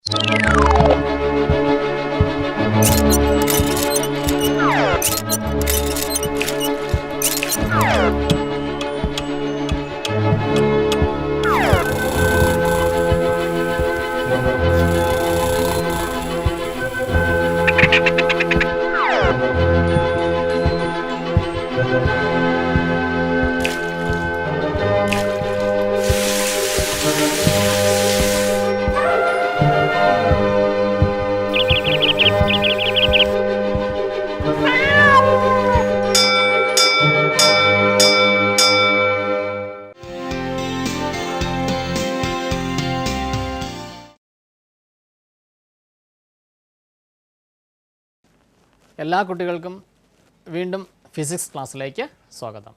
എല്ലാ കുട്ടികൾക്കും വീണ്ടും ഫിസിക്സ് ക്ലാസ്സിലേക്ക് സ്വാഗതം.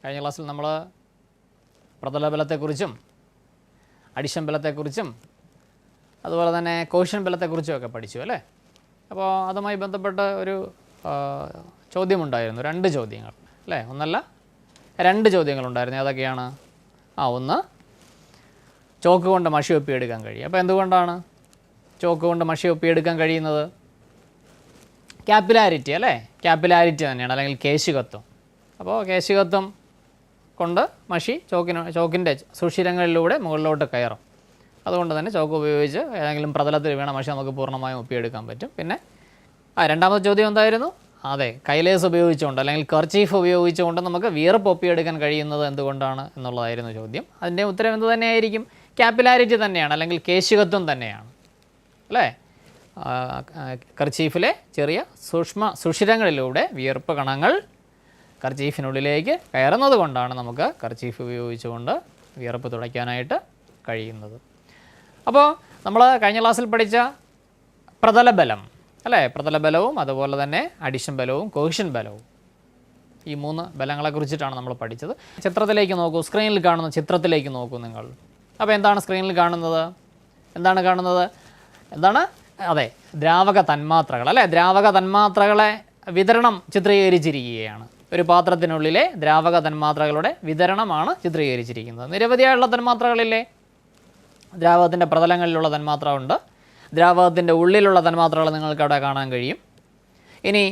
കഴിഞ്ഞ ക്ലാസ്സിൽ നമ്മൾ പ്രതലബലത്തെക്കുറിച്ചും അഡിഷൻ ബലത്തെക്കുറിച്ചും അതുപോലെ തന്നെ കോഷ്യൻ ബലത്തെക്കുറിച്ചും ഒക്കെ പഠിച്ചു അല്ലേ. അപ്പോൾ അതുമായി ബന്ധപ്പെട്ട് ഒരു ചോദ്യമുണ്ടായിരുന്നു, 2 ചോദ്യങ്ങൾ അല്ലേ. ഒന്നല്ല 2 ചോദ്യങ്ങളുണ്ടായിരുന്നു. ഏതൊക്കെയാണ്? ഒന്ന് ചോക്ക് കൊണ്ട് മഷി ഒപ്പിയെടുക്കാൻ കഴിയും. അപ്പോൾ എന്തുകൊണ്ടാണ് ചോക്ക് കൊണ്ട് മഷി ഒപ്പിയെടുക്കാൻ കഴിയുന്നത്? ക്യാപ്പിലാരിറ്റി അല്ലേ, ക്യാപ്പിലാരിറ്റി തന്നെയാണ്, അല്ലെങ്കിൽ കേശികത്വം. അപ്പോൾ കേശികത്വം കൊണ്ട് മഷി ചോക്കിൻ്റെ സുഷിരങ്ങളിലൂടെ മുകളിലോട്ട് കയറും. അതുകൊണ്ട് തന്നെ ചോക്ക് ഉപയോഗിച്ച് ഏതെങ്കിലും പ്രതലത്തിൽ വീണ മഷി നമുക്ക് പൂർണ്ണമായും ഒപ്പിയെടുക്കാൻ പറ്റും. പിന്നെ രണ്ടാമത്തെ ചോദ്യം എന്തായിരുന്നു? അതെ, കൈലേസ് ഉപയോഗിച്ചുകൊണ്ട് അല്ലെങ്കിൽ കർച്ചീഫ് ഉപയോഗിച്ചുകൊണ്ട് നമുക്ക് വിയർപ്പ് ഒപ്പിയെടുക്കാൻ കഴിയുന്നത് എന്തുകൊണ്ടാണ് എന്നുള്ളതായിരുന്നു ചോദ്യം. അതിൻ്റെ ഉത്തരം എന്ത് തന്നെയായിരിക്കും? ക്യാപ്പിലാരിറ്റി തന്നെയാണ്, അല്ലെങ്കിൽ കേശികത്വം തന്നെയാണ് അല്ലേ. കർച്ചീഫിലെ ചെറിയ സുഷിരങ്ങളിലൂടെ വിയർപ്പ് കണങ്ങൾ കർച്ചീഫിനുള്ളിലേക്ക് കയറുന്നത് കൊണ്ടാണ് നമുക്ക് കർച്ചീഫ് ഉപയോഗിച്ചുകൊണ്ട് വിയർപ്പ് തുടയ്ക്കാനായിട്ട് കഴിയുന്നത്. അപ്പോൾ നമ്മൾ കഴിഞ്ഞ ക്ലാസ്സിൽ പഠിച്ച പ്രതലബലം അല്ലേ, പ്രതലബലവും അതുപോലെ തന്നെ അഡിഷൻ ബലവും കോഷ്യൻ ബലവും, ഈ 3 ബലങ്ങളെക്കുറിച്ചിട്ടാണ് നമ്മൾ പഠിച്ചത്. ചിത്രത്തിലേക്ക് നോക്കൂ, സ്ക്രീനിൽ കാണുന്ന ചിത്രത്തിലേക്ക് നോക്കൂ നിങ്ങൾ. അപ്പോൾ എന്താണ് സ്ക്രീനിൽ കാണുന്നത്? എന്താണ്? അതെ, ദ്രാവക തന്മാത്രകൾ അല്ലേ. ദ്രാവക തന്മാത്രകളെ വിതരണം ചിത്രീകരിച്ചിരിക്കുകയാണ്. ഒരു പാത്രത്തിനുള്ളിലെ ദ്രാവക തന്മാത്രകളുടെ വിതരണമാണ് ചിത്രീകരിച്ചിരിക്കുന്നത്. നിരവധിയായുള്ള തന്മാത്രകളില്ലേ. ദ്രാവകത്തിൻ്റെ പ്രതലങ്ങളിലുള്ള തന്മാത്ര ഉണ്ട്, ദ്രാവകത്തിൻ്റെ ഉള്ളിലുള്ള തന്മാത്രകൾ നിങ്ങൾക്ക് അവിടെ കാണാൻ കഴിയും. ഇനി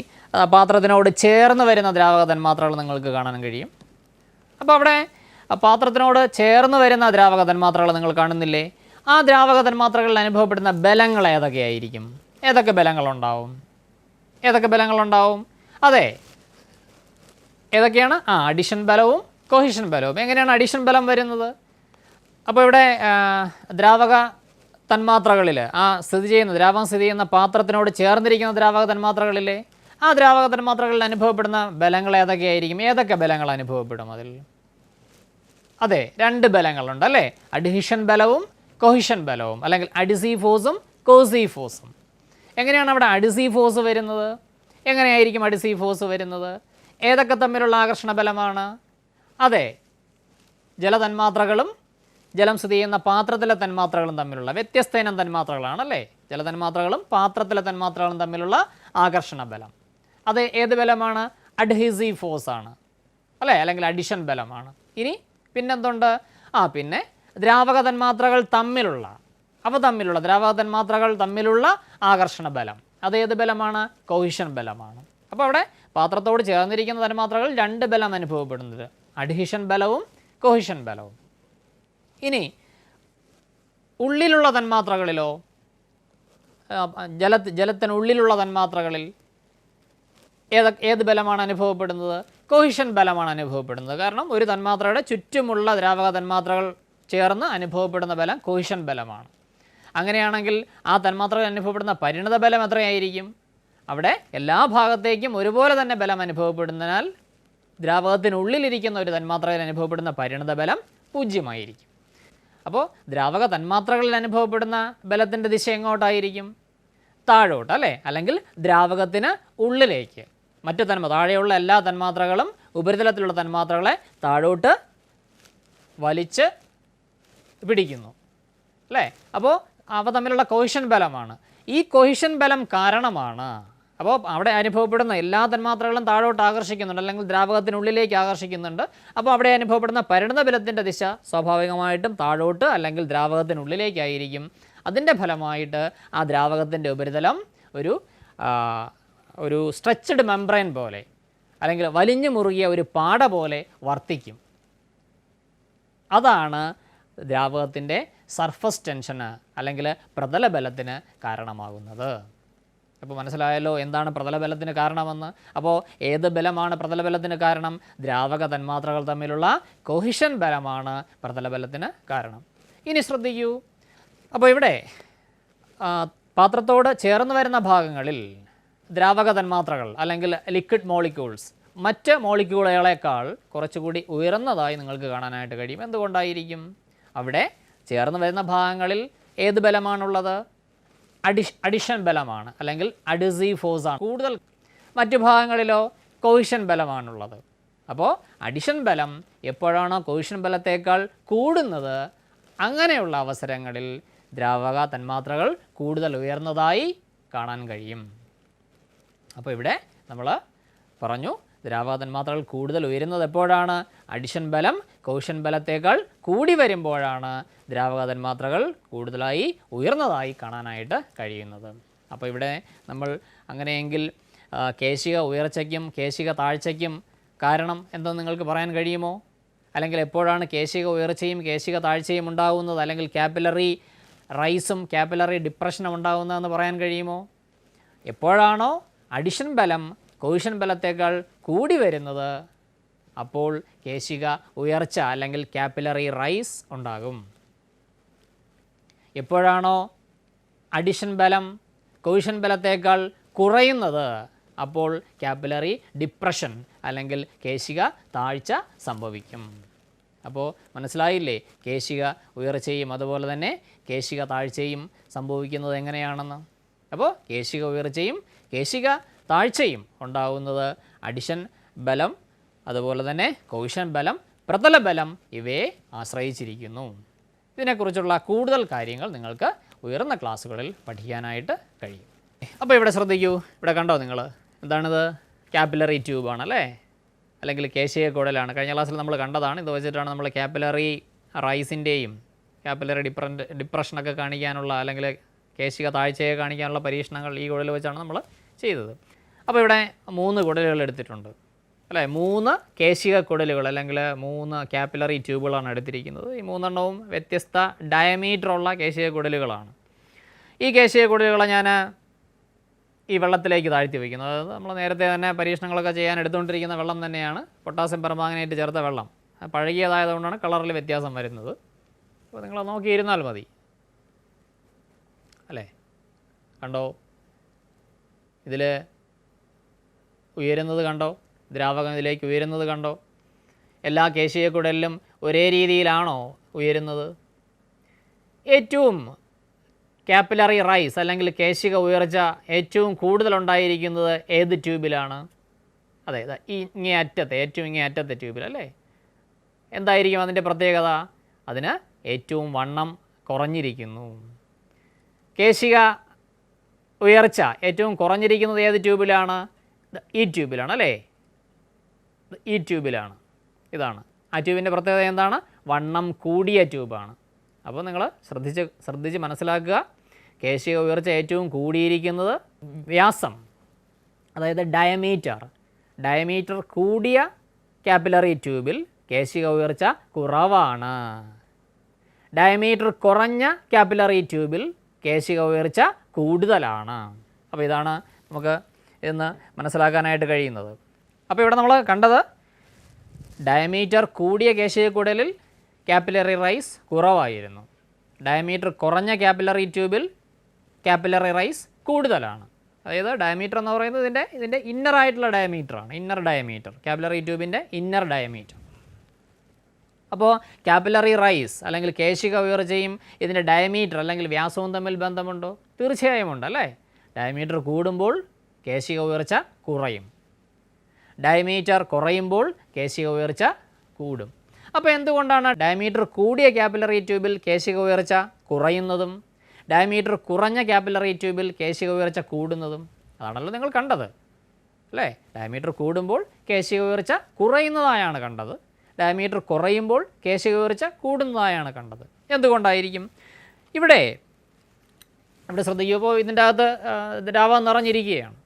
പാത്രത്തിനോട് ചേർന്ന് വരുന്ന ദ്രാവക തന്മാത്രകൾ നിങ്ങൾക്ക് കാണാൻ കഴിയും. അപ്പോൾ അവിടെ പാത്രത്തിനോട് ചേർന്ന് വരുന്ന ദ്രാവക തന്മാത്രകൾ നിങ്ങൾ കാണുന്നില്ലേ? ആ ദ്രാവക തന്മാത്രകളിൽ അനുഭവപ്പെടുന്ന ബലങ്ങൾ ഏതൊക്കെയായിരിക്കും? ഏതൊക്കെ ബലങ്ങളുണ്ടാവും? അതെ, ഏതൊക്കെയാണ്? അഡിഷൻ ബലവും കോഹിഷൻ ബലവും. എങ്ങനെയാണ് അഡിഷൻ ബലം വരുന്നത്? അപ്പോൾ ഇവിടെ ദ്രാവക തന്മാത്രകളിൽ ദ്രാവകം സ്ഥിതി ചെയ്യുന്ന പാത്രത്തിനോട് ചേർന്നിരിക്കുന്ന ദ്രാവക തന്മാത്രകളിലെ ആ ദ്രാവക തന്മാത്രകളിൽ അനുഭവപ്പെടുന്ന ബലങ്ങൾ ഏതൊക്കെയായിരിക്കും? ഏതൊക്കെ ബലങ്ങൾ അനുഭവപ്പെടും അതിൽ? അതെ, 2 ബലങ്ങളുണ്ട് അല്ലേ. അഡ്ഹീഷൻ ബലവും കോഹിഷൻ ബലവും, അല്ലെങ്കിൽ അഡിസീവ് ഫോഴ്സും കോസീവ് ഫോഴ്സും. എങ്ങനെയാണ് അവിടെ അഡിസീവ് ഫോഴ്സ് വരുന്നത്? എങ്ങനെയായിരിക്കും അഡിസീവ് ഫോഴ്സ് വരുന്നത്? ഏതൊക്കെ തമ്മിലുള്ള ആകർഷണ ബലമാണ്? അതെ, ജലതന്മാത്രകളും ജലം സ്ഥിതി ചെയ്യുന്ന പാത്രത്തിലെ തന്മാത്രകളും തമ്മിലുള്ള വ്യത്യസ്ത ഇനം തന്മാത്രകളാണല്ലേ. ജലതന്മാത്രകളും പാത്രത്തിലെ തന്മാത്രകളും തമ്മിലുള്ള ആകർഷണ ബലം. അത് ഏത് ബലമാണ്? അഡ്ഹീസീവ് ഫോഴ്സ് ആണ് അല്ലേ, അല്ലെങ്കിൽ അഡിഷൻ ബലമാണ്. ഇനി പിന്നെന്തുണ്ട്? പിന്നെ ദ്രാവക തന്മാത്രകൾ തമ്മിലുള്ള ദ്രാവക തന്മാത്രകൾ തമ്മിലുള്ള ആകർഷണ ബലം. അതേത് ബലമാണ്? കോഹിഷൻ ബലമാണ്. അപ്പോൾ അവിടെ പാത്രത്തോട് ചേർന്നിരിക്കുന്ന തന്മാത്രകൾ 2 ബലം അനുഭവപ്പെടുന്നത്, അഡ്ഹീഷൻ ബലവും കോഹിഷൻ ബലവും. ഇനി ഉള്ളിലുള്ള തന്മാത്രകളിലോ, ജലത്തിനുള്ളിലുള്ള തന്മാത്രകളിൽ ഏത് ബലമാണ് അനുഭവപ്പെടുന്നത്? കോഹിഷൻ ബലമാണ് അനുഭവപ്പെടുന്നത്. കാരണം ഒരു തന്മാത്രയുടെ ചുറ്റുമുള്ള ദ്രാവക തന്മാത്രകൾ ചേർന്ന് അനുഭവപ്പെടുന്ന ബലം കോഹിഷൻ ബലമാണ്. അങ്ങനെയാണെങ്കിൽ ആ തന്മാത്രകൾ അനുഭവപ്പെടുന്ന പരിണത ബലം എത്രയായിരിക്കും? അവിടെ എല്ലാ ഭാഗത്തേക്കും ഒരുപോലെ തന്നെ ബലം അനുഭവപ്പെടുന്നതിനാൽ ദ്രാവകത്തിനുള്ളിലിരിക്കുന്ന ഒരു തന്മാത്രയിൽ അനുഭവപ്പെടുന്ന പരിണത ബലം 0 ആയിരിക്കും. അപ്പോൾ ദ്രാവക തന്മാത്രകളിൽ അനുഭവപ്പെടുന്ന ബലത്തിൻ്റെ ദിശ എങ്ങോട്ടായിരിക്കും? താഴോട്ട് അല്ലേ, അല്ലെങ്കിൽ ദ്രാവകത്തിന് ഉള്ളിലേക്ക്. താഴെയുള്ള എല്ലാ തന്മാത്രകളും ഉപരിതലത്തിലുള്ള തന്മാത്രകളെ താഴോട്ട് വലിച്ച് പിടിക്കുന്നു അല്ലേ. അപ്പോൾ അവ തമ്മിലുള്ള കോഹിഷൻ ബലമാണ്. ഈ കോഹിഷൻ ബലം കാരണമാണ് അപ്പോൾ അവിടെ അനുഭവപ്പെടുന്ന എല്ലാ തന്മാത്രകളും താഴോട്ട് ആകർഷിക്കുന്നുണ്ട്, അല്ലെങ്കിൽ ദ്രാവകത്തിനുള്ളിലേക്ക് ആകർഷിക്കുന്നുണ്ട്. അപ്പോൾ അവിടെ അനുഭവപ്പെടുന്ന പരിണത ബലത്തിൻ്റെ ദിശ സ്വാഭാവികമായിട്ടും താഴോട്ട് അല്ലെങ്കിൽ ദ്രാവകത്തിനുള്ളിലേക്കായിരിക്കും. അതിൻ്റെ ഫലമായിട്ട് ആ ദ്രാവകത്തിൻ്റെ ഉപരിതലം ഒരു സ്ട്രെച്ച്ഡ് മെംബ്രെയിൻ പോലെ അല്ലെങ്കിൽ വലിഞ്ഞു മുറുകിയ ഒരു പാട പോലെ വർത്തിക്കും. അതാണ് ദ്രാവകത്തിൻ്റെ സർഫസ് ടെൻഷന് അല്ലെങ്കിൽ പ്രതലബലത്തിന് കാരണമാകുന്നത്. അപ്പോൾ മനസ്സിലായല്ലോ എന്താണ് പ്രതലബലത്തിന് കാരണമെന്ന്. അപ്പോൾ ഏത് ബലമാണ് പ്രതലബലത്തിന് കാരണം? ദ്രാവക തന്മാത്രകൾ തമ്മിലുള്ള കൊഹിഷൻ ബലമാണ് പ്രതലബലത്തിന് കാരണം. ഇനി ശ്രദ്ധിക്കൂ. അപ്പോൾ ഇവിടെ പാത്രത്തോട് ചേർന്ന് വരുന്ന ഭാഗങ്ങളിൽ ദ്രാവക തന്മാത്രകൾ അല്ലെങ്കിൽ ലിക്വിഡ് മോളിക്യൂൾസ് മറ്റ് മോളിക്യൂളുകളേക്കാൾ കുറച്ചുകൂടി ഉയർന്നതായി നിങ്ങൾക്ക് കാണാനായിട്ട് കഴിയും. എന്തുകൊണ്ടായിരിക്കും? അവിടെ ചേർന്ന് വരുന്ന ഭാഗങ്ങളിൽ ഏത് ബലമാണുള്ളത്? അഡിഷൻ ബലമാണ് അല്ലെങ്കിൽ അഡിസീവ് ഫോഴ്സാണ് കൂടുതൽ. മറ്റു ഭാഗങ്ങളിലോ കൊഹിഷൻ ബലമാണുള്ളത്. അപ്പോൾ അഡിഷൻ ബലം എപ്പോഴാണോ കൊഹിഷൻ ബലത്തേക്കാൾ കൂടുന്നത് അങ്ങനെയുള്ള അവസരങ്ങളിൽ ദ്രാവക തന്മാത്രകൾ കൂടുതൽ ഉയർന്നതായി കാണാൻ കഴിയും. അപ്പോൾ ഇവിടെ നമ്മൾ പറഞ്ഞു ദ്രാവക തന്മാത്രകൾ കൂടുതൽ ഉയരുന്നത് എപ്പോഴാണ്? അഡിഷൻ ബലം കൊഹിഷൻ ബലത്തേക്കാൾ കൂടി വരുമ്പോഴാണ് ദ്രാവക തന്മാത്രകൾ കൂടുതലായി ഉയർന്നതായി കാണാനായിട്ട് കഴിയുന്നത്. അപ്പോൾ ഇവിടെ നമ്മൾ അങ്ങനെയെങ്കിൽ കേശിക ഉയർച്ചയ്ക്കും കേശിക താഴ്ചയ്ക്കും കാരണം എന്തെന്ന് നിങ്ങൾക്ക് പറയാൻ കഴിയുമോ? അല്ലെങ്കിൽ എപ്പോഴാണ് കേശിക ഉയർച്ചയും കേശിക താഴ്ചയും ഉണ്ടാകുന്നത്, അല്ലെങ്കിൽ കാപ്പിലറി റൈസും കാപ്പിലറി ഡിപ്രഷനും ഉണ്ടാകുന്നതെന്ന് പറയാൻ കഴിയുമോ? എപ്പോഴാണോ അഡിഷൻ ബലം കൊഹിഷൻ ബലത്തേക്കാൾ കൂടി വരുന്നത് അപ്പോൾ കേശിക ഉയർച്ച അല്ലെങ്കിൽ കാപ്പിലറി റൈസ് ഉണ്ടാകും. എപ്പോഴാണോ അഡിഷൻ ബലം കൊഹിഷൻ ബലത്തേക്കാൾ കുറയുന്നത് അപ്പോൾ കാപ്പിലറി ഡിപ്രഷൻ അല്ലെങ്കിൽ കേശിക താഴ്ച സംഭവിക്കും. അപ്പോൾ മനസ്സിലായില്ലേ കേശിക ഉയർച്ചയും അതുപോലെ തന്നെ കേശിക താഴ്ചയും സംഭവിക്കുന്നത് എങ്ങനെയാണെന്ന്? അപ്പോൾ കേശിക ഉയർച്ചയും കേശിക താഴ്ചയും ഉണ്ടാകുന്നത് അഡിഷൻ ബലം അതുപോലെ തന്നെ കൊഹിഷൻ ബലം പ്രതലബലം ഇവയെ ആശ്രയിച്ചിരിക്കുന്നു. ഇതിനെക്കുറിച്ചുള്ള കൂടുതൽ കാര്യങ്ങൾ നിങ്ങൾക്ക് ഉയർന്ന ക്ലാസ്സുകളിൽ പഠിക്കാനായിട്ട് കഴിയും. അപ്പോൾ ഇവിടെ ശ്രദ്ധിക്കൂ. ഇവിടെ കണ്ടോ നിങ്ങൾ? എന്താണിത്? കാപ്പിലറി ട്യൂബാണല്ലേ, അല്ലെങ്കിൽ കേശിക കുഴലാണ്. കഴിഞ്ഞ ക്ലാസ്സിൽ നമ്മൾ കണ്ടതാണ്. ഇത് വെച്ചിട്ടാണ് നമ്മൾ കാപ്പിലറി റൈസിൻ്റെയും കാപ്പിലറി ഡിപ്രഷനൊക്കെ കാണിക്കാനുള്ള അല്ലെങ്കിൽ കേശിക താഴ്ചയെ കാണിക്കാനുള്ള പരീക്ഷണങ്ങൾ ഈ കുഴൽ വെച്ചാണ് നമ്മൾ ചെയ്തത്. അപ്പോൾ ഇവിടെ 3 കുടലുകൾ എടുത്തിട്ടുണ്ട് അല്ലേ? 3 കേശിക കുടലുകൾ അല്ലെങ്കിൽ 3 കാപ്പിലറി ട്യൂബുകളാണ് എടുത്തിരിക്കുന്നത്. ഈ 3 എണ്ണവും വ്യത്യസ്ത ഡയമീറ്ററുള്ള കേശിക കുടലുകളാണ്. ഈ കേശിക കുടലുകളെ ഞാൻ ഈ വെള്ളത്തിലേക്ക് താഴ്ത്തി വയ്ക്കുന്നു. അതായത് നമ്മൾ നേരത്തെ തന്നെ പരീക്ഷണങ്ങളൊക്കെ ചെയ്യാൻ എടുത്തുകൊണ്ടിരിക്കുന്ന വെള്ളം തന്നെയാണ്, പൊട്ടാസ്യം പെർമാംഗനേറ്റ് ചേർത്ത വെള്ളം. പഴകിയതായതുകൊണ്ടാണ് കളറിൽ വ്യത്യാസം വരുന്നത്. അപ്പോൾ നിങ്ങൾ നോക്കിയിരുന്നാൽ മതി അല്ലേ? കണ്ടോ? ഇതിൽ ഉയരുന്നത് കണ്ടോ? ദ്രാവകം ഇതിലേക്ക് ഉയരുന്നത് കണ്ടോ? എല്ലാ കേശിക കുടലിലും ഒരേ രീതിയിലാണോ ഉയരുന്നത്? ഏറ്റവും കാപ്പിലറി റൈസ് അല്ലെങ്കിൽ കേശിക ഉയർച്ച ഏറ്റവും കൂടുതലുണ്ടായിരിക്കുന്നത് ഏത് ട്യൂബിലാണ്? അതെ, ഇങ്ങേ അറ്റത്തെ ഏറ്റവും ഇങ്ങേ അറ്റത്തെ ട്യൂബിൽ അല്ലേ? എന്തായിരിക്കും അതിൻ്റെ പ്രത്യേകത? അതിന് ഏറ്റവും വണ്ണം കുറഞ്ഞിരിക്കുന്നു. കേശിക ഉയർച്ച ഏറ്റവും കുറഞ്ഞിരിക്കുന്നത് ഏത് ട്യൂബിലാണ്? ഈ ട്യൂബിലാണ് അല്ലേ? ഈ ട്യൂബിലാണ്. ഇതാണ് ആ ട്യൂബിൻ്റെ പ്രത്യേകത. എന്താണ്? വണ്ണം കൂടിയ ട്യൂബാണ്. അപ്പോൾ നിങ്ങൾ ശ്രദ്ധിച്ച് മനസ്സിലാക്കുക. കേശിക ഉയർച്ച ഏറ്റവും കൂടിയിരിക്കുന്നത് വ്യാസം, അതായത് ഡയമീറ്റർ കൂടിയ കാപ്പിലറി ട്യൂബിൽ കേശിക ഉയർച്ച കുറവാണ്. ഡയമീറ്റർ കുറഞ്ഞ കാപ്പിലറി ട്യൂബിൽ കേശിക ഉയർച്ച കൂടുതലാണ്. അപ്പോൾ ഇതാണ് നമുക്ക് ഇന്ന് മനസ്സിലാക്കാനായിട്ട് കഴിയുന്നത്. അപ്പോൾ ഇവിടെ നമ്മൾ കണ്ടത് ഡയമീറ്റർ കൂടിയ കേശിക കുടലിൽ കാപ്പിലറി റൈസ് കുറവായിരുന്നു. ഡയമീറ്റർ കുറഞ്ഞ കാപ്പിലറി ട്യൂബിൽ കാപ്പിലറി റൈസ് കൂടുതലാണ്. അതായത് ഡയമീറ്റർ എന്ന് പറയുന്നത് ഇതിൻ്റെ ഇന്നറായിട്ടുള്ള ഡയമീറ്ററാണ്. ഇന്നർ ഡയമീറ്റർ, കാപ്പിലറി ട്യൂബിൻ്റെ ഇന്നർ ഡയമീറ്റർ. അപ്പോൾ കാപ്പിലറി റൈസ് അല്ലെങ്കിൽ കേശിക ഉയർച്ചയും ഇതിൻ്റെ ഡയമീറ്റർ അല്ലെങ്കിൽ വ്യാസവും തമ്മിൽ ബന്ധമുണ്ടോ? തീർച്ചയായും ഉണ്ട് അല്ലേ? ഡയമീറ്റർ കൂടുമ്പോൾ കേശിക ഉയർച്ച കുറയും, ഡയമീറ്റർ കുറയുമ്പോൾ കേശിക ഉയർച്ച കൂടും. അപ്പോൾ എന്തുകൊണ്ടാണ് ഡയമീറ്റർ കൂടിയ കാപ്പിലറി ട്യൂബിൽ കേശിക ഉയർച്ച കുറയുന്നതും ഡയമീറ്റർ കുറഞ്ഞ കാപ്പിലറി ട്യൂബിൽ കേശിക ഉയർച്ച കൂടുന്നതും? അതാണല്ലോ നിങ്ങൾ കണ്ടത് അല്ലേ? ഡയമീറ്റർ കൂടുമ്പോൾ കേശിക ഉയർച്ച കുറയുന്നതായാണ് കണ്ടത്, ഡയമീറ്റർ കുറയുമ്പോൾ കേശിക ഉയർച്ച കൂടുന്നതായാണ് കണ്ടത്. എന്തുകൊണ്ടായിരിക്കും? ഇവിടെ ഇവിടെ ശ്രദ്ധിക്കൂ. അപ്പോൾ ഇതിൻ്റെ അകത്ത് ദ്രാവകം നിറഞ്ഞിരിക്കുകയാണ്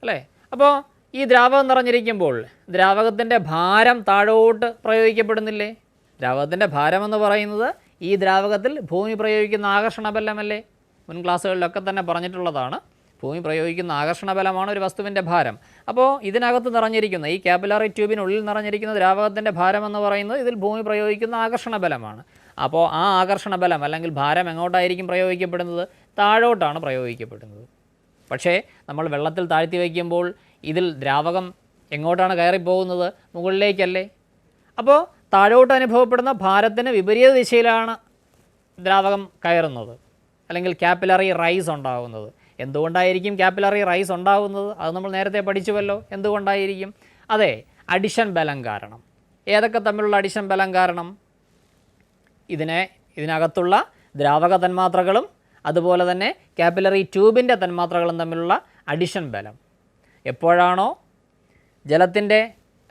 അല്ലേ. അപ്പോൾ ഈ ദ്രാവകം നിറഞ്ഞിരിക്കുമ്പോൾ ദ്രാവകത്തിൻ്റെ ഭാരം താഴോട്ട് പ്രയോഗിക്കപ്പെടുന്നില്ലേ? ദ്രാവകത്തിൻ്റെ ഭാരമെന്ന് പറയുന്നത് ഈ ദ്രാവകത്തിൽ ഭൂമി പ്രയോഗിക്കുന്ന ആകർഷണ ബലമല്ലേ? മുൻ ക്ലാസ്സുകളിലൊക്കെ തന്നെ പറഞ്ഞിട്ടുള്ളതാണ്. ഭൂമി പ്രയോഗിക്കുന്ന ആകർഷണ ബലമാണ് ഒരു വസ്തുവിൻ്റെ ഭാരം. അപ്പോൾ ഇതിനകത്ത് നിറഞ്ഞിരിക്കുന്ന ഈ കാപ്പിലറി ട്യൂബിനുള്ളിൽ നിറഞ്ഞിരിക്കുന്ന ദ്രാവകത്തിൻ്റെ ഭാരമെന്ന് പറയുന്നത് ഇതിൽ ഭൂമി പ്രയോഗിക്കുന്ന ആകർഷണ ബലമാണ്. അപ്പോൾ ആ ആകർഷണ ബലം അല്ലെങ്കിൽ ഭാരം എങ്ങോട്ടായിരിക്കും പ്രയോഗിക്കപ്പെടുന്നത്? താഴോട്ടാണ് പ്രയോഗിക്കപ്പെടുന്നത്. പക്ഷേ നമ്മൾ വെള്ളത്തിൽ താഴ്ത്തി വയ്ക്കുമ്പോൾ ഇതിൽ ദ്രാവകം എങ്ങോട്ടാണ് കയറിപ്പോകുന്നത്? മുകളിലേക്കല്ലേ. അപ്പോൾ താഴോട്ട് അനുഭവപ്പെടുന്ന ഭാരത്തിന് വിപരീത ദിശയിലാണ് ദ്രാവകം കയറുന്നത്, അല്ലെങ്കിൽ കാപ്പിലറി റൈസ് ഉണ്ടാകുന്നത്. എന്തുകൊണ്ടായിരിക്കും കാപ്പിലറി റൈസ് ഉണ്ടാകുന്നത്? അത് നമ്മൾ നേരത്തെ പഠിച്ചുവല്ലോ. എന്തുകൊണ്ടായിരിക്കും? അതെ, അഡിഷൻ ബലം കാരണം. ഏതൊക്കെ തമ്മിലുള്ള അഡിഷൻ ബലം കാരണം? ഇതിനകത്തുള്ള ദ്രാവക തന്മാത്രകളും അതുപോലെ തന്നെ കാപ്പിലറി ട്യൂബിൻ്റെ തന്മാത്രകളും തമ്മിലുള്ള അഡിഷൻ ബലം. എപ്പോഴാണോ ജലത്തിൻ്റെ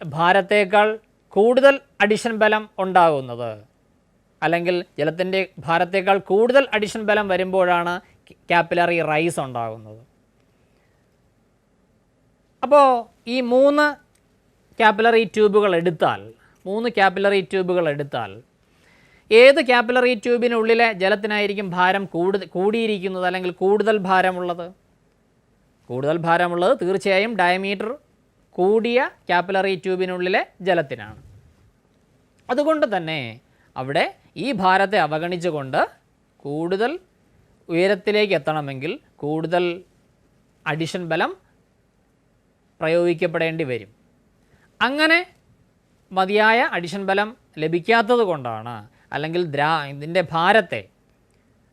ഭാരത്തേക്കാൾ കൂടുതൽ അഡിഷൻ ബലം ഉണ്ടാകുന്നത്, അല്ലെങ്കിൽ ജലത്തിൻ്റെ ഭാരത്തേക്കാൾ കൂടുതൽ അഡിഷൻ ബലം വരുമ്പോഴാണ് കാപ്പിലറി റൈസ് ഉണ്ടാകുന്നത്. അപ്പോൾ ഈ 3 കാപ്പിലറി ട്യൂബുകൾ എടുത്താൽ ഏത് കാപ്പിലറി ട്യൂബിനുള്ളിലെ ജലത്തിനായിരിക്കും ഭാരം കൂടിയിരിക്കുന്നത്, അല്ലെങ്കിൽ കൂടുതൽ ഭാരമുള്ളത്? കൂടുതൽ ഭാരമുള്ളത് തീർച്ചയായും ഡയമീറ്റർ കൂടിയ കാപ്പിലറി ട്യൂബിനുള്ളിലെ ജലത്തിനാണ്. അതുകൊണ്ട് തന്നെ അവിടെ ഈ ഭാരത്തെ അവഗണിച്ചുകൊണ്ട് കൂടുതൽ ഉയരത്തിലേക്ക് എത്തണമെങ്കിൽ കൂടുതൽ അഡിഷൻ ബലം പ്രയോഗിക്കപ്പെടേണ്ടി വരും. അങ്ങനെ മതിയായ അഡിഷൻ ബലം ലഭിക്കാത്തത് കൊണ്ടാണ്, അല്ലെങ്കിൽ ഇതിൻ്റെ ഭാരത്തെ,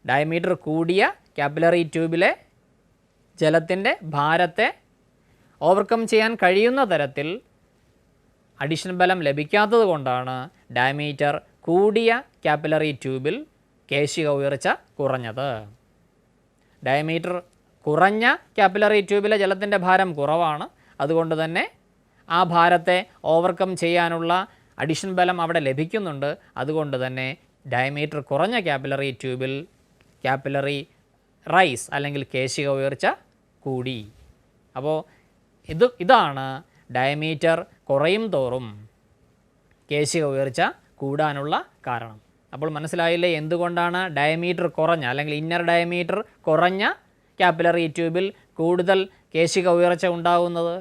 ഡയമീറ്റർ കൂടിയ കാപ്പിലറി ട്യൂബിലെ ജലത്തിൻ്റെ ഭാരത്തെ ഓവർകം ചെയ്യാൻ കഴിയുന്ന തരത്തിൽ അഡിഷൻ ബലം ലഭിക്കാത്തത് കൊണ്ടാണ് ഡയമീറ്റർ കൂടിയ കാപ്പിലറി ട്യൂബിൽ കേശിക ഉയർച്ച കുറഞ്ഞത്. ഡയമീറ്റർ കുറഞ്ഞ കാപ്പിലറി ട്യൂബിലെ ജലത്തിൻ്റെ ഭാരം കുറവാണ്. അതുകൊണ്ട് തന്നെ ആ ഭാരത്തെ ഓവർകം ചെയ്യാനുള്ള അഡിഷൻ ബലം അവിടെ ലഭിക്കുന്നുണ്ട്. അതുകൊണ്ട് തന്നെ ഡയമീറ്റർ കുറഞ്ഞ കാപ്പിലറി ട്യൂബിൽ കാപ്പിലറി റൈസ് അല്ലെങ്കിൽ കേശിക ഉയർച്ച കൂടി. അപ്പോൾ ഇതാണ് ഡയമീറ്റർ കുറയും തോറും കേശിക ഉയർച്ച കൂടാനുള്ള കാരണം. അപ്പോൾ മനസ്സിലായില്ലേ എന്തുകൊണ്ടാണ് ഡയമീറ്റർ കുറഞ്ഞ, അല്ലെങ്കിൽ ഇന്നർ ഡയമീറ്റർ കുറഞ്ഞ കാപ്പിലറി ട്യൂബിൽ കൂടുതൽ കേശിക ഉയർച്ച ഉണ്ടാകുന്നത്?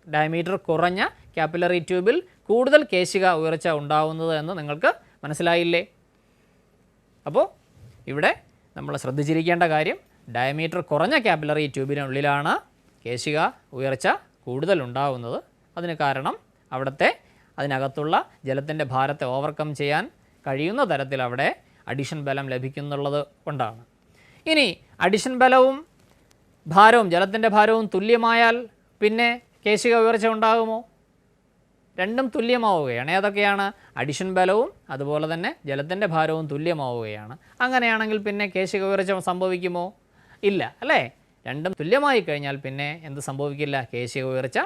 ഡയമീറ്റർ കുറഞ്ഞ കാപ്പിലറി ട്യൂബിൽ കൂടുതൽ കേശിക ഉയർച്ച ഉണ്ടാകുന്നത് എന്ന് നിങ്ങൾക്ക് മനസ്സിലായില്ലേ? അപ്പോൾ ഇവിടെ നമ്മൾ ശ്രദ്ധിച്ചിരിക്കേണ്ട കാര്യം, ഡയമീറ്റർ കുറഞ്ഞ കാപ്പിലറി ട്യൂബിനുള്ളിലാണ് കേശിക ഉയർച്ച കൂടുതൽ ഉണ്ടാകുന്നത്. അതിന് കാരണം അതിനകത്തുള്ള ജലത്തിൻ്റെ ഭാരത്തെ ഓവർകം ചെയ്യാൻ കഴിയുന്ന തരത്തിൽ അവിടെ അഡിഷൻ ബലം ലഭിക്കുന്നുള്ളത് കൊണ്ടാണ്. ഇനി അഡിഷൻ ബലവും ഭാരവും, ജലത്തിൻ്റെ ഭാരവും തുല്യമായാൽ പിന്നെ കേശിക ഉയർച്ച ഉണ്ടാകുമോ? രണ്ടും തുല്യമാവുകയാണ്. ഏതൊക്കെയാണ്? അഡിഷൻ ബലവും അതുപോലെ തന്നെ ജലത്തിൻ്റെ ഭാരവും തുല്യമാവുകയാണ്. അങ്ങനെയാണെങ്കിൽ പിന്നെ കേശിക ഉയർച്ച സംഭവിക്കുമോ? ഇല്ല, അല്ലേ? രണ്ടും തുല്യമായി കഴിഞ്ഞാൽ പിന്നെ എന്ത് സംഭവിക്കില്ല? കേശിക ഉയർച്ച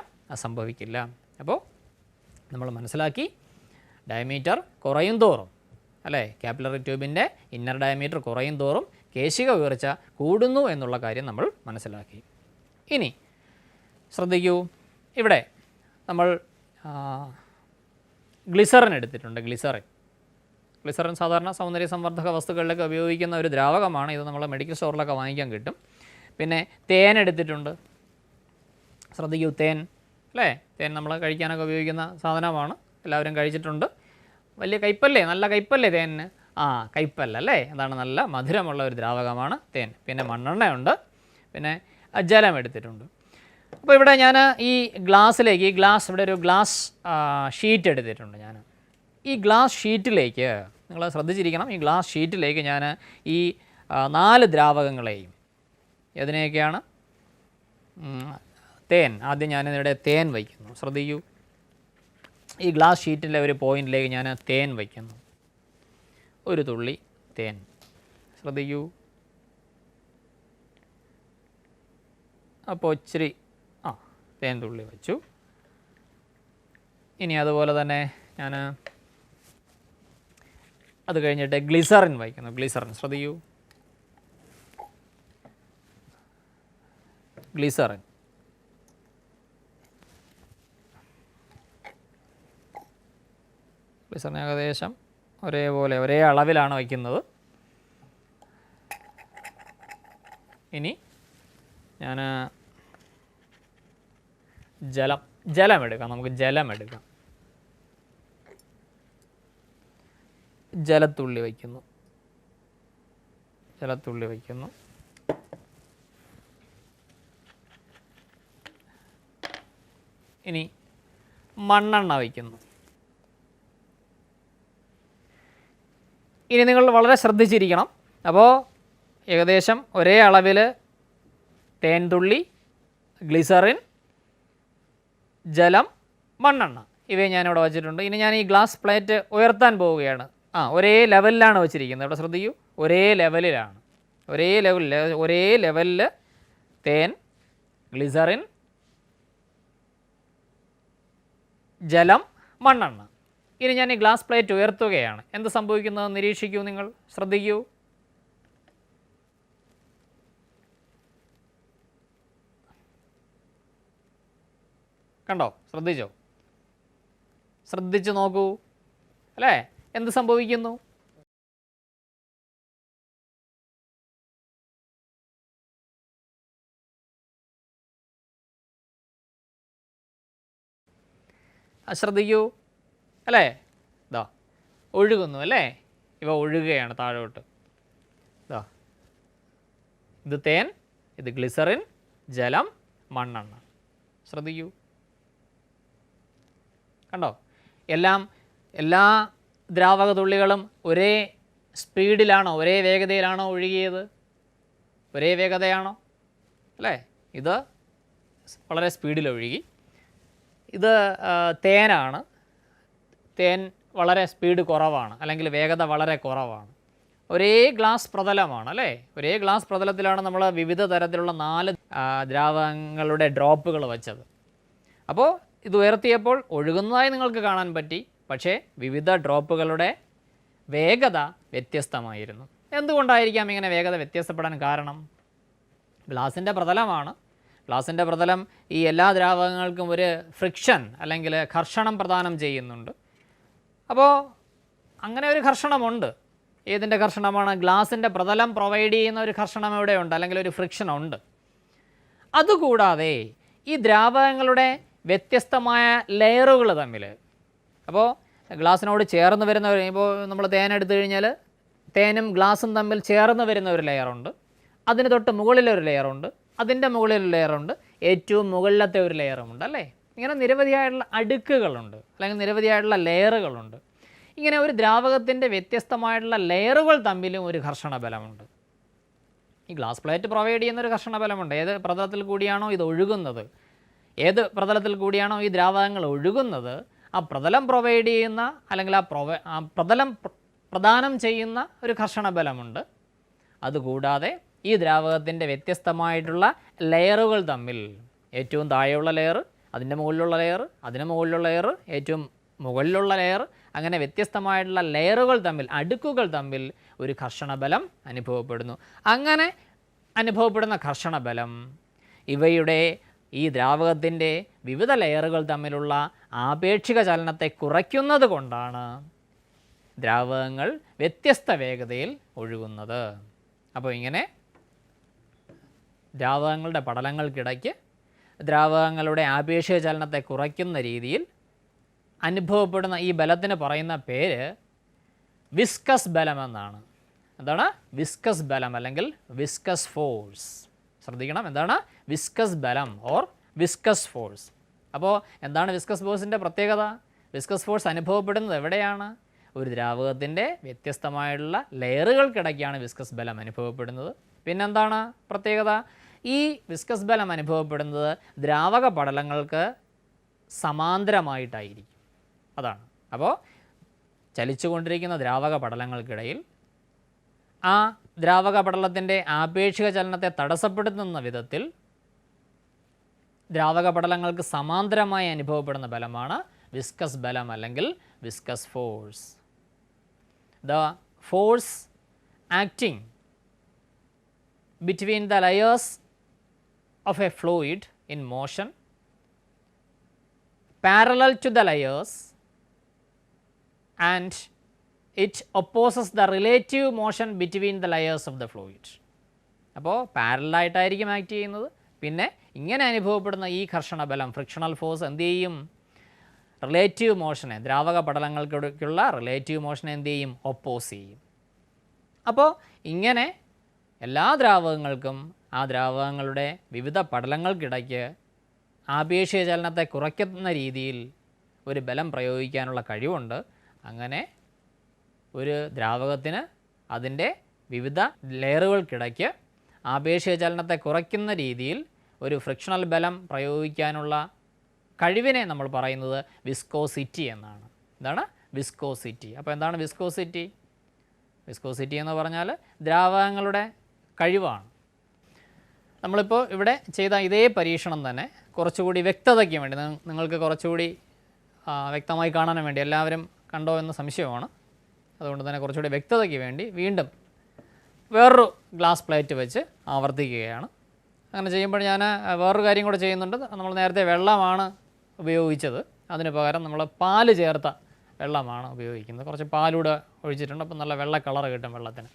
സംഭവിക്കില്ല. അപ്പോൾ നമ്മൾ മനസ്സിലാക്കി, ഡയമീറ്റർ കുറയും തോറും, അല്ലേ, കാപ്പിലറി ട്യൂബിൻ്റെ ഇന്നർ ഡയമീറ്റർ കുറയും തോറും കേശിക ഉയർച്ച കൂടുന്നു എന്നുള്ള കാര്യം നമ്മൾ മനസ്സിലാക്കി. ഇനി ശ്രദ്ധിക്കൂ, ഇവിടെ നമ്മൾ ഗ്ലിസറിൻ എടുത്തിട്ടുണ്ട്. ഗ്ലിസറിൻ സാധാരണ സൗന്ദര്യ സംവർദ്ധക വസ്തുക്കളിലൊക്കെ ഉപയോഗിക്കുന്ന ഒരു ദ്രാവകമാണ്. ഇത് നമ്മൾ മെഡിക്കൽ സ്റ്റോറിലൊക്കെ വാങ്ങിക്കാൻ കിട്ടും. പിന്നെ തേൻ എടുത്തിട്ടുണ്ട്. ശ്രദ്ധിക്കൂ, തേൻ, അല്ലേ? തേൻ നമ്മൾ കഴിക്കാനൊക്കെ ഉപയോഗിക്കുന്ന സാധനമാണ്. എല്ലാവരും കഴിച്ചിട്ടുണ്ട്. വലിയ കയ്പ്പല്ലേ, നല്ല കയ്പ്പല്ലേ തേനിന്? കയ്പ്പല്ല, അല്ലേ? അതാണ്, നല്ല മധുരമുള്ള ഒരു ദ്രാവകമാണ് തേൻ. പിന്നെ മണ്ണെണ്ണയുണ്ട്, പിന്നെ ജലം എടുത്തിട്ടുണ്ട്. അപ്പോൾ ഇവിടെ ഞാൻ ഈ ഗ്ലാസ്സിലേക്ക്, ഇവിടെ ഒരു ഗ്ലാസ് ഷീറ്റ് എടുത്തിട്ടുണ്ട്. ഞാൻ ഈ ഗ്ലാസ് ഷീറ്റിലേക്ക്, നിങ്ങൾ ശ്രദ്ധിച്ചിരിക്കണം, ഈ ഗ്ലാസ് ഷീറ്റിലേക്ക് ഞാൻ ഈ 4 ദ്രാവകങ്ങളെയും, ഏതിനെയൊക്കെയാണ്? തേൻ. ആദ്യം ഞാനിവിടെ തേൻ വയ്ക്കുന്നു. ശ്രദ്ധിക്കൂ, ഈ ഗ്ലാസ് ഷീറ്റിൻ്റെ ഒരു പോയിന്റിലേക്ക് ഞാൻ തേൻ വയ്ക്കുന്നു. ഒരു തുള്ളി തേൻ. ശ്രദ്ധിക്കൂ, അപ്പോൾ ഇച്ചിരി തേൻ തുള്ളി വെച്ചു. ഇനി അതുപോലെ തന്നെ ഞാൻ അത് കഴിഞ്ഞിട്ട് ഗ്ലിസറിൻ വയ്ക്കുന്നു. ഗ്ലിസറിൻ, ശ്രദ്ധിക്കൂ, ഗ്ലിസറിൻ. ഗ്ലിസറിൻ ഏകദേശം ഒരേപോലെ ഒരേ അളവിലാണ് വയ്ക്കുന്നത്. ഇനി ഞാൻ ജലം എടുക്കാം. നമുക്ക് ജലം എടുക്കാം. ജലത്തുള്ളി വയ്ക്കുന്നു. ഇനി മണ്ണെണ്ണ വയ്ക്കുന്നു. ഇനി നിങ്ങൾ വളരെ ശ്രദ്ധിച്ചിരിക്കണം. അപ്പോൾ ഏകദേശം ഒരേ അളവിൽ തേൻതുള്ളി, ഗ്ലിസറിൻ, ജലം, മണ്ണെണ്ണ ഇവയെ ഞാനിവിടെ വച്ചിട്ടുണ്ട്. ഇനി ഞാൻ ഈ ഗ്ലാസ് പ്ലേറ്റ് ഉയർത്താൻ പോവുകയാണ്. ഒരേ ലെവലിലാണ് വച്ചിരിക്കുന്നത്. ഇവിടെ ശ്രദ്ധിക്കൂ, ഒരേ ലെവലിലാണ്. ഒരേ ലെവലിൽ തേൻ, ഗ്ലിസറിൻ, ജലം, മണ്ണെണ്ണ. ഇനി ഞാൻ ഈ ഗ്ലാസ് പ്ലേറ്റ് ഉയർത്തുകയാണ്. എന്ത് സംഭവിക്കുന്നത് നിരീക്ഷിക്കൂ, നിങ്ങൾ ശ്രദ്ധിക്കൂ. കണ്ടോ? ശ്രദ്ധിച്ചു നോക്കൂ അല്ലേ? എന്ത് സംഭവിക്കുന്നു? ശ്രദ്ധിക്കൂ അല്ലേ? ഇതാ ഒഴുകുന്നു അല്ലേ? ഇവ ഒഴുകുകയാണ് താഴോട്ട്. ഇതാ ഇത് തേൻ, ഇത് ഗ്ലിസറിൻ, ജലം, മണ്ണെണ്ണ. ശ്രദ്ധിക്കൂ, കണ്ടോ? എല്ലാ ദ്രാവക തുള്ളികളും ഒരേ സ്പീഡിലാണോ, ഒരേ വേഗതയിലാണോ ഒഴുകിയത്? ഒരേ വേഗതയാണോ അല്ലേ? ഇത് വളരെ സ്പീഡിൽ ഒഴുകി. ഇത് തേനാണ്. തേൻ വളരെ സ്പീഡ് കുറവാണ്, അല്ലെങ്കിൽ വേഗത വളരെ കുറവാണ്. ഒരേ ഗ്ലാസ് പ്രതലമാണ് അല്ലേ? ഒരേ ഗ്ലാസ് പ്രതലത്തിലാണ് നമ്മൾ വിവിധ തരത്തിലുള്ള 4 ദ്രാവകങ്ങളുടെ ഡ്രോപ്പുകൾ വച്ചത്. അപ്പോൾ ഇത് ഉയർത്തിയപ്പോൾ ഒഴുകുന്നതായി നിങ്ങൾക്ക് കാണാൻ പറ്റി. പക്ഷേ വിവിധ ഡ്രോപ്പുകളുടെ വേഗത വ്യത്യസ്തമായിരുന്നു. എന്തുകൊണ്ടായിരിക്കാം ഇങ്ങനെ വേഗത വ്യത്യാസപ്പെടാൻ കാരണം? ഗ്ലാസിൻ്റെ പ്രതലമാണ്. ഗ്ലാസിൻ്റെ പ്രതലം ഈ എല്ലാ ദ്രാവകങ്ങൾക്കും ഒരു ഫ്രിക്ഷൻ അല്ലെങ്കിൽ ഘർഷണം പ്രദാനം ചെയ്യുന്നുണ്ട്. അപ്പോൾ അങ്ങനെ ഒരു ഘർഷണമുണ്ട്. ഏതിൻ്റെ ഘർഷണമാണ്? ഗ്ലാസിൻ്റെ പ്രതലം പ്രൊവൈഡ് ചെയ്യുന്ന ഒരു ഘർഷണം ഇവിടെയുണ്ട്, അല്ലെങ്കിൽ ഒരു ഫ്രിക്ഷൻ ഉണ്ട്. അതുകൂടാതെ ഈ ദ്രാവകങ്ങളുടെ വ്യത്യസ്തമായ ലെയറുകൾ തമ്മിൽ, അപ്പോൾ ഗ്ലാസിനോട് ചേർന്ന് വരുന്ന, ഇപ്പോൾ നമ്മൾ തേൻ എടുത്തു കഴിഞ്ഞാൽ തേനും ഗ്ലാസും തമ്മിൽ ചേർന്ന് വരുന്ന ഒരു ലെയറുണ്ട്, അതിന് തൊട്ട് മുകളിലൊരു ലെയറുണ്ട്, അതിൻ്റെ മുകളിലൊരു ലെയറുണ്ട്, ഏറ്റവും മുകളിലത്തെ ഒരു ലെയറുമുണ്ട് അല്ലേ? ഇങ്ങനെ നിരവധിയായിട്ടുള്ള അടുക്കുകളുണ്ട്, അല്ലെങ്കിൽ നിരവധിയായിട്ടുള്ള ലെയറുകളുണ്ട്. ഇങ്ങനെ ഒരു ദ്രാവകത്തിൻ്റെ വ്യത്യസ്തമായിട്ടുള്ള ലെയറുകൾ തമ്മിലും ഒരു ഘർഷണ ബലമുണ്ട്. ഈ ഗ്ലാസ് പ്ലേറ്റ് പ്രൊവൈഡ് ചെയ്യുന്നൊരു ഘർഷണ ബലമുണ്ട്. ഏത് പ്രതലത്തിൽ കൂടിയാണോ ഇത് ഒഴുകുന്നത്, ഏത് പ്രതലത്തിൽ കൂടിയാണോ ഈ ദ്രാവകങ്ങൾ ഒഴുകുന്നത്, ആ പ്രതലം പ്രൊവൈഡ് ചെയ്യുന്ന, അല്ലെങ്കിൽ ആ പ്രതലം പ്രദാനം ചെയ്യുന്ന ഒരു ഘർഷണ ബലമുണ്ട്. അതുകൂടാതെ ഈ ദ്രാവകത്തിൻ്റെ വ്യത്യസ്തമായിട്ടുള്ള ലെയറുകൾ തമ്മിൽ, ഏറ്റവും താഴെയുള്ള ലെയർ, അതിൻ്റെ മുകളിലുള്ള ലെയർ, അതിന് മുകളിലുള്ള ലെയർ, ഏറ്റവും മുകളിലുള്ള ലെയർ, അങ്ങനെ വ്യത്യസ്തമായിട്ടുള്ള ലെയറുകൾ തമ്മിൽ, അടുക്കുകൾ തമ്മിൽ ഒരു ഘർഷണബലം അനുഭവപ്പെടുന്നു. അങ്ങനെ അനുഭവപ്പെടുന്ന ഘർഷണബലം ഇവയുടെ, ഈ ദ്രാവകത്തിൻ്റെ വിവിധ ലെയറുകൾ തമ്മിലുള്ള ആപേക്ഷിക ചലനത്തെ കുറയ്ക്കുന്നത് കൊണ്ടാണ് ദ്രാവകങ്ങൾ വ്യത്യസ്ത വേഗതയിൽ ഒഴുകുന്നത്. അപ്പോൾ ഇങ്ങനെ ദ്രാവകങ്ങളുടെ പടലങ്ങൾക്കിടയ്ക്ക് ദ്രാവകങ്ങളുടെ ആപേക്ഷിക ചലനത്തെ കുറയ്ക്കുന്ന രീതിയിൽ അനുഭവപ്പെടുന്ന ഈ ബലത്തിന് പറയുന്ന പേര് വിസ്കസ് ബലം എന്നാണ്. എന്താണ്? വിസ്കസ് ബലം, അല്ലെങ്കിൽ വിസ്കസ് ഫോഴ്സ്. ശ്രദ്ധിക്കണം, എന്താണ് വിസ്കസ് ബലം ഓർ വിസ്കസ് ഫോഴ്സ്. അപ്പോൾ എന്താണ് വിസ്കസ് ഫോഴ്സിൻ്റെ പ്രത്യേകത? വിസ്കസ് ഫോഴ്സ് അനുഭവപ്പെടുന്നത് എവിടെയാണ്? ഒരു ദ്രാവകത്തിൻ്റെ വ്യത്യസ്തമായിട്ടുള്ള ലെയറുകൾക്കിടയ്ക്കാണ് വിസ്കസ് ബലം അനുഭവപ്പെടുന്നത്. പിന്നെന്താണ് പ്രത്യേകത? ഈ വിസ്കസ് ബലം അനുഭവപ്പെടുന്നത് ദ്രാവക പടലങ്ങൾക്ക് സമാന്തരമായിട്ടായിരിക്കും. അതാണ്. അപ്പോൾ ചലിച്ചുകൊണ്ടിരിക്കുന്ന ദ്രാവക പടലങ്ങൾക്കിടയിൽ ആ ദ്രാവക പടലത്തിൻ്റെ ആപേക്ഷിക ചലനത്തെ തടസ്സപ്പെടുത്തുന്ന വിധത്തിൽ ദ്രാവക പടലങ്ങൾക്ക് സമാന്തരമായി അനുഭവപ്പെടുന്ന ബലമാണ് വിസ്കസ് ബലം, അല്ലെങ്കിൽ viscous force. The force acting between the layers of a fluid in motion parallel to the layers and it opposes the relative motion between the layers of the fluid. അപ്പോൾ പാരലായിട്ടായിരിക്കും ആക്ട് ചെയ്യുന്നത്. പിന്നെ ഇങ്ങനെ അനുഭവപ്പെടുന്ന ഈ ഘർഷണ ബലം, ഫ്രിക്ഷണൽ ഫോഴ്സ് എന്ത് ചെയ്യും? റിലേറ്റീവ് മോഷനെ, ദ്രാവക പടലങ്ങൾക്കുള്ള റിലേറ്റീവ് മോഷനെ എന്ത് ചെയ്യും? ഒപ്പോസ് ചെയ്യും. അപ്പോൾ ഇങ്ങനെ എല്ലാ ദ്രാവകങ്ങൾക്കും ആ ദ്രാവകങ്ങളുടെ വിവിധ പടലങ്ങൾക്കിടയ്ക്ക് ആപേക്ഷിക ചലനത്തെ കുറയ്ക്കുന്ന രീതിയിൽ ഒരു ബലം പ്രയോഗിക്കാനുള്ള കഴിവുണ്ട്. അങ്ങനെ ഒരു ദ്രാവകത്തിന് അതിൻ്റെ വിവിധ ലെയറുകൾക്കിടയ്ക്ക് ആപേക്ഷിക ചലനത്തെ കുറയ്ക്കുന്ന രീതിയിൽ ഒരു ഫ്രിക്ഷണൽ ബലം പ്രയോഗിക്കാനുള്ള കഴിവിനെ നമ്മൾ പറയുന്നത് വിസ്കോസിറ്റി എന്നാണ്. എന്താണ് വിസ്കോസിറ്റി? അപ്പോൾ എന്താണ് വിസ്കോസിറ്റി? വിസ്കോസിറ്റി എന്ന് പറഞ്ഞാൽ ദ്രാവകങ്ങളുടെ കഴിവാണ്. നമ്മളിപ്പോൾ ഇവിടെ ചെയ്ത ഇതേ പരീക്ഷണം തന്നെ കുറച്ചുകൂടി വ്യക്തതയ്ക്ക് വേണ്ടി, നിങ്ങൾക്ക് കുറച്ചുകൂടി വ്യക്തമായി കാണാനും വേണ്ടി, എല്ലാവരും കണ്ടോ എന്ന സംശയമാണ്, അതുകൊണ്ട് തന്നെ കുറച്ചുകൂടി വ്യക്തതയ്ക്ക് വേണ്ടി വീണ്ടും വേറൊരു ഗ്ലാസ് പ്ലേറ്റ് വെച്ച് ആവർത്തിക്കുകയാണ്. അങ്ങനെ ചെയ്യുമ്പോൾ ഞാൻ വേറൊരു കാര്യം കൂടെ ചെയ്യുന്നുണ്ട്. നമ്മൾ നേരത്തെ വെള്ളമാണ് ഉപയോഗിച്ചത്, അതിന് പകരം നമ്മൾ പാല് ചേർത്ത വെള്ളമാണ് ഉപയോഗിക്കുന്നത്. കുറച്ച് പാലൂടെ ഒഴിച്ചിട്ടുണ്ട്, അപ്പം നല്ല വെള്ള കളർ കിട്ടും വെള്ളത്തിന്.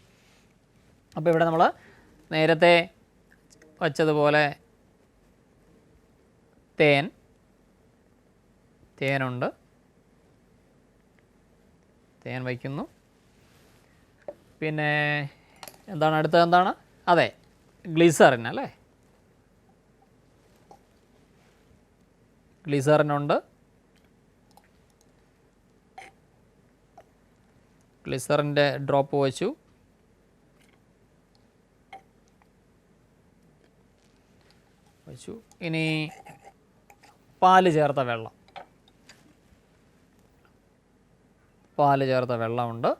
അപ്പോൾ ഇവിടെ നമ്മൾ നേരത്തെ വച്ചതുപോലെ തേനുണ്ട്, തേൻ വയ്ക്കുന്നു. പിന്നെ എന്താണ് അടുത്തത്? എന്താണ്? അതെ, ഗ്ലിസറിൻ അല്ലേ, ഗ്ലിസറിനുണ്ട്. ഗ്ലിസറിൻ്റെ ഡ്രോപ്പ് വെച്ചു. ഇനി പാല് ചേർത്ത വെള്ളം, പാല് ചേർത്ത വെള്ളമുണ്ട്.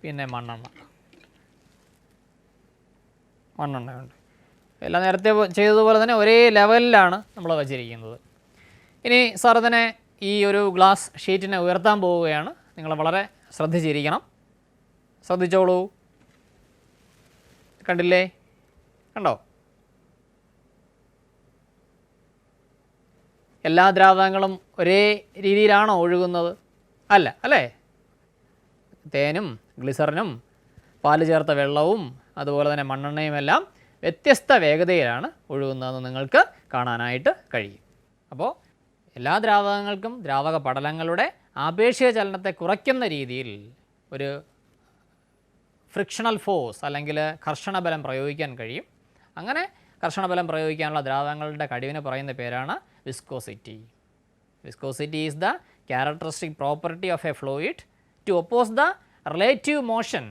പിന്നെ മണ്ണെണ്ണയുണ്ട്. എല്ലാം നേരത്തെ ചെയ്തതുപോലെ തന്നെ ഒരേ ലെവലിലാണ് നമ്മൾ വച്ചിരിക്കുന്നത്. ഇനി സാർ ഇതിനെ ഈ ഒരു ഗ്ലാസ് ഷീറ്റിനെ ഉയർത്താൻ പോവുകയാണ്. നിങ്ങൾ വളരെ ശ്രദ്ധിച്ചിരിക്കണം. ശ്രദ്ധിച്ചോളൂ. കണ്ടില്ലേ? കണ്ടോ? എല്ലാ ദ്രാവകങ്ങളും ഒരേ രീതിയിലാണോ ഒഴുകുന്നത്? അല്ല, അല്ലേ? തേനും ഗ്ലിസറിനും പാല് ചേർത്ത വെള്ളവും അതുപോലെ തന്നെ മണ്ണെണ്ണയും എല്ലാം വ്യത്യസ്ത വേഗതയിലാണ് ഒഴുകുന്നതെന്ന് നിങ്ങൾക്ക് കാണാനായിട്ട് കഴിയും. അപ്പോൾ എല്ലാ ദ്രാവകങ്ങൾക്കും ദ്രാവക പടലങ്ങളുടെ ആപേക്ഷിക ചലനത്തെ കുറയ്ക്കുന്ന രീതിയിൽ ഒരു ഫ്രിക്ഷണൽ ഫോഴ്സ് അല്ലെങ്കിൽ ഘർഷണബലം പ്രയോഗിക്കാൻ കഴിയും. അങ്ങനെ ഘർഷണബലം പ്രയോഗിക്കാനുള്ള ദ്രാവകങ്ങളുടെ കഴിവിനെ പറയുന്ന പേരാണ് viscosity. Viscosity is the characteristic property of a fluid to oppose the relative motion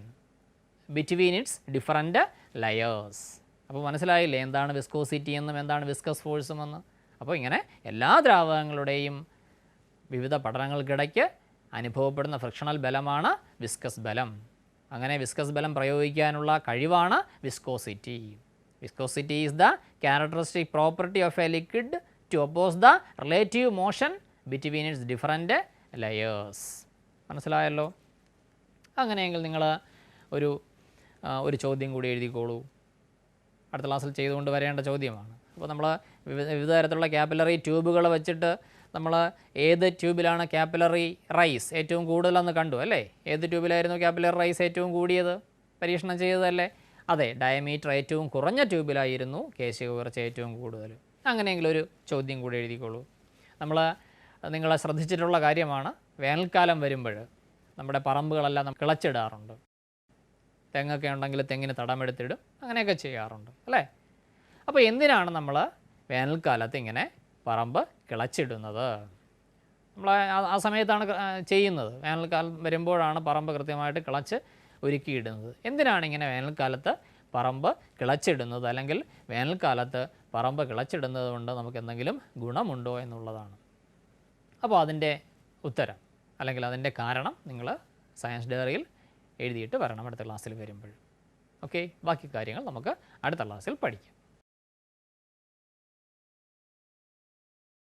between its different layers. അപ്പോൾ മനസ്സിലായില്ലേ എന്താണ് വിസ്കോസിറ്റി എന്നും എന്താണ് വിസ്കസ് ഫോഴ്സും എന്ന്? അപ്പോൾ ഇങ്ങനെ എല്ലാ ദ്രാവകങ്ങളുടെയും വിവിധ പടലങ്ങൾക്കിടയ്ക്ക് അനുഭവപ്പെടുന്ന ഫ്രിക്ഷണൽ ബലമാണ് വിസ്കസ് ബലം. അങ്ങനെ വിസ്കസ് ബലം പ്രയോഗിക്കാനുള്ള കഴിവാണ് viscosity. Viscosity is the characteristic property of a liquid to oppose the relative motion between its different layers. മനസ്സിലായല്ലോ? അങ്ങനെയെങ്കിൽ നിങ്ങൾ ഒരു ചോദ്യം കൂടി എഴുതിക്കോളൂ. അടുത്ത ക്ലാസ്സിൽ ചെയ്തുകൊണ്ട് വരേണ്ട ചോദ്യമാണ്. അപ്പോൾ നമ്മൾ വിവിധ തരത്തിലുള്ള ക്യാപ്പിലറി ട്യൂബുകൾ വെച്ചിട്ട് നമ്മൾ ഏത് ട്യൂബിലാണ് ക്യാപ്പിലറി റൈസ് ഏറ്റവും കൂടുതലെന്ന് കണ്ടു അല്ലേ? ഏത് ട്യൂബിലായിരുന്നു ക്യാപ്പിലറി റൈസ് ഏറ്റവും കൂടിയത്? പരീക്ഷണം ചെയ്തതല്ലേ? അതെ, ഡയമീറ്റർ ഏറ്റവും കുറഞ്ഞ ട്യൂബിലായിരുന്നു കേശിക ഉയർച്ച ഏറ്റവും കൂടുതൽ. അങ്ങനെയെങ്കിലും ഒരു ചോദ്യം കൂടി എഴുതിക്കോളൂ. നിങ്ങൾ ശ്രദ്ധിച്ചിട്ടുള്ള കാര്യമാണ്, വേനൽക്കാലം വരുമ്പോൾ നമ്മുടെ പറമ്പുകളെല്ലാം കിളച്ചിടാറുണ്ട്. തെങ്ങൊക്കെ ഉണ്ടെങ്കിൽ തെങ്ങിന് തടമെടുത്തിടും, അങ്ങനെയൊക്കെ ചെയ്യാറുണ്ട് അല്ലേ? അപ്പോൾ എന്തിനാണ് നമ്മൾ വേനൽക്കാലത്ത് ഇങ്ങനെ പറമ്പ് കിളച്ചിടുന്നത്? നമ്മൾ ആ സമയത്താണ് ചെയ്യുന്നത്. വേനൽക്കാലം വരുമ്പോഴാണ് പറമ്പ് കൃത്യമായിട്ട് കിളച്ച് ഒരുക്കിയിടുന്നത്. എന്തിനാണ് ഇങ്ങനെ വേനൽക്കാലത്ത് പറമ്പ് കിളച്ചിടുന്നത്? അല്ലെങ്കിൽ വേനൽക്കാലത്ത് പറമ്പ് കിളച്ചിടുന്നത് കൊണ്ട് നമുക്ക് എന്തെങ്കിലും ഗുണമുണ്ടോ എന്നുള്ളതാണ്. അപ്പോൾ അതിൻ്റെ ഉത്തരം അല്ലെങ്കിൽ അതിൻ്റെ കാരണം നിങ്ങൾ സയൻസ് ഡയറിയിൽ എഴുതിയിട്ട് വരണം അടുത്ത ക്ലാസ്സിൽ വരുമ്പോൾ. ഓക്കെ, ബാക്കി കാര്യങ്ങൾ നമുക്ക് അടുത്ത ക്ലാസ്സിൽ പഠിക്കാം.